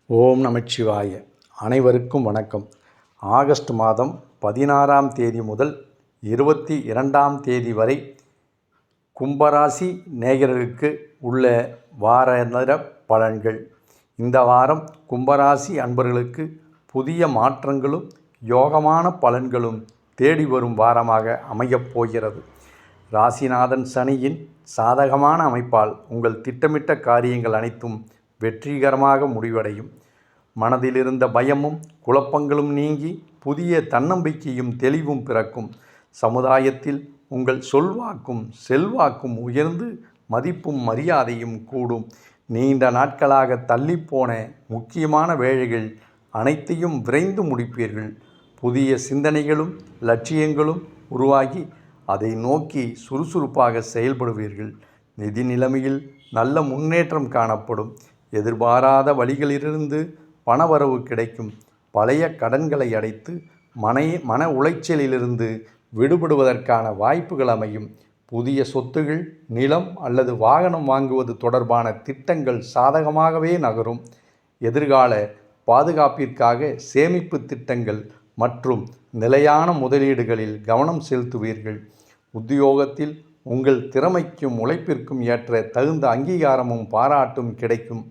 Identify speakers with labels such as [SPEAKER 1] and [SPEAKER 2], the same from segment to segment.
[SPEAKER 1] ஓம் நமச்சிவாய. அனைவருக்கும் வணக்கம். ஆகஸ்ட் மாதம் 16ஆம் தேதி முதல் 22ஆம் தேதி வரை கும்பராசி நேயர்களுக்கு உள்ள வார பலன்கள். இந்த வாரம் கும்பராசி அன்பர்களுக்கு புதிய மாற்றங்களும் யோகமான பலன்களும் தேடி வரும் வாரமாக அமையப் போகிறது. ராசிநாதன் சனியின் சாதகமான அமைப்பால் உங்கள் திட்டமிட்ட காரியங்கள் அனைத்தும் வெற்றிகரமாக முடிவடையும். மனதிலிருந்த பயமும் குழப்பங்களும் நீங்கி புதிய தன்னம்பிக்கையும் தெளிவும் பிறக்கும். சமுதாயத்தில் உங்கள் சொல்வாக்கும் செல்வாக்கும் உயர்ந்து மதிப்பும் மரியாதையும் கூடும். நீண்ட நாட்களாக தள்ளிப்போன முக்கியமான வேலைகள் அனைத்தையும் விரைந்து முடிப்பீர்கள். புதிய சிந்தனைகளும் லட்சியங்களும் உருவாகி அதை நோக்கி சுறுசுறுப்பாக செயல்படுவீர்கள். நிதி நிலைமையில் நல்ல முன்னேற்றம் காணப்படும். எதிர்பாராத வழிகளிலிருந்து பணவரவு கிடைக்கும். பழைய கடன்களை அடைத்து மன உளைச்சலிலிருந்து விடுபடுவதற்கான வாய்ப்புகள் அமையும். புதிய சொத்துகள், நிலம் அல்லது வாகனம் வாங்குவது தொடர்பான திட்டங்கள் சாதகமாகவே நகரும். எதிர்கால பாதுகாப்பிற்காக சேமிப்பு திட்டங்கள் மற்றும் நிலையான முதலீடுகளில் கவனம் செலுத்துவீர்கள். உத்தியோகத்தில் உங்கள் திறமைக்கும் உழைப்பிற்கும் ஏற்ற தகுந்த அங்கீகாரமும் பாராட்டும் கிடைக்கும்.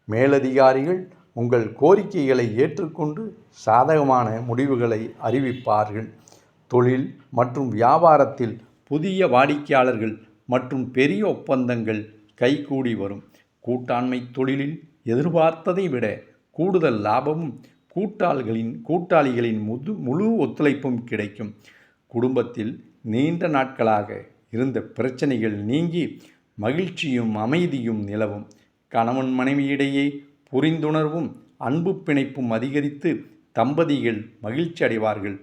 [SPEAKER 1] மேலதிகாரிகள் உங்கள் கோரிக்கைகளை ஏற்றுக்கொண்டு சாதகமான முடிவுகளை அறிவிப்பார்கள். தொழில் மற்றும் வியாபாரத்தில் புதிய வாடிக்கையாளர்கள் மற்றும் பெரிய ஒப்பந்தங்கள் கைகூடி வரும். கூட்டாண்மை தொழிலில் எதிர்பார்த்ததை விட கூடுதல் லாபமும் கூட்டாளிகளின் முழு ஒத்துழைப்பும் கிடைக்கும். குடும்பத்தில் நீண்ட நாட்களாக இருந்த பிரச்சனைகள் நீங்கி மகிழ்ச்சியும் அமைதியும் நிலவும். கணவன் மனைவியிடையே புரிந்துணர்வும் அன்பு பிணைப்பும் அதிகரித்து தம்பதிகள் மகிழ்ச்சி அடைவார்கள்.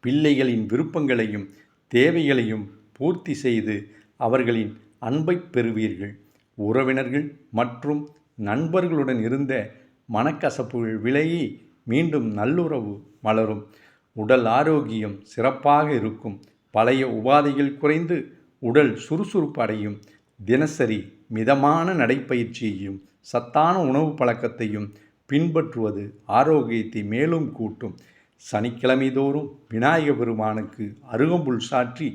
[SPEAKER 1] பிள்ளைகளின் விருப்பங்களையும் தேவைகளையும் பூர்த்தி செய்து அவர்களின் அன்பை பெறுவீர்கள். உறவினர்கள் மற்றும் நண்பர்களுடன் இருந்த மனக்கசப்புகள் விலகி மீண்டும் நல்லுறவு மலரும். உடல் ஆரோக்கியம் சிறப்பாக இருக்கும். பழைய உபாதைகள் குறைந்து உடல் சுறுசுறுப்பு அடையும். தினசரி மிதமான நடைப்பயிற்சியையும் சத்தான உணவு பழக்கத்தையும் பின்பற்றுவது ஆரோக்கியத்தை மேலும் கூட்டும். சனிக்கிழமை தோறும் விநாயக பெருமானுக்கு அருகம்புல் சாற்றி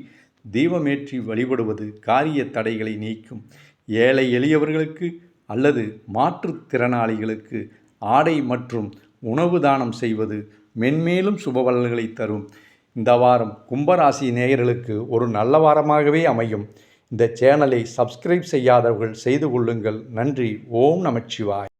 [SPEAKER 1] தீபமேற்றி வழிபடுவது காரிய தடைகளை நீக்கும். ஏழை எளியவர்களுக்கு அல்லது மாற்றுத்திறனாளிகளுக்கு ஆடை மற்றும் உணவு தானம் செய்வது மென்மேலும் சுபபலன்களை தரும். இந்த வாரம் கும்பராசி நேயர்களுக்கு ஒரு நல்ல வாரமாகவே அமையும். இந்த சேனலை சப்ஸ்கிரைப் செய்யாதவர்கள் செய்து கொள்ளுங்கள். நன்றி. ஓம் நமச்சிவாய்.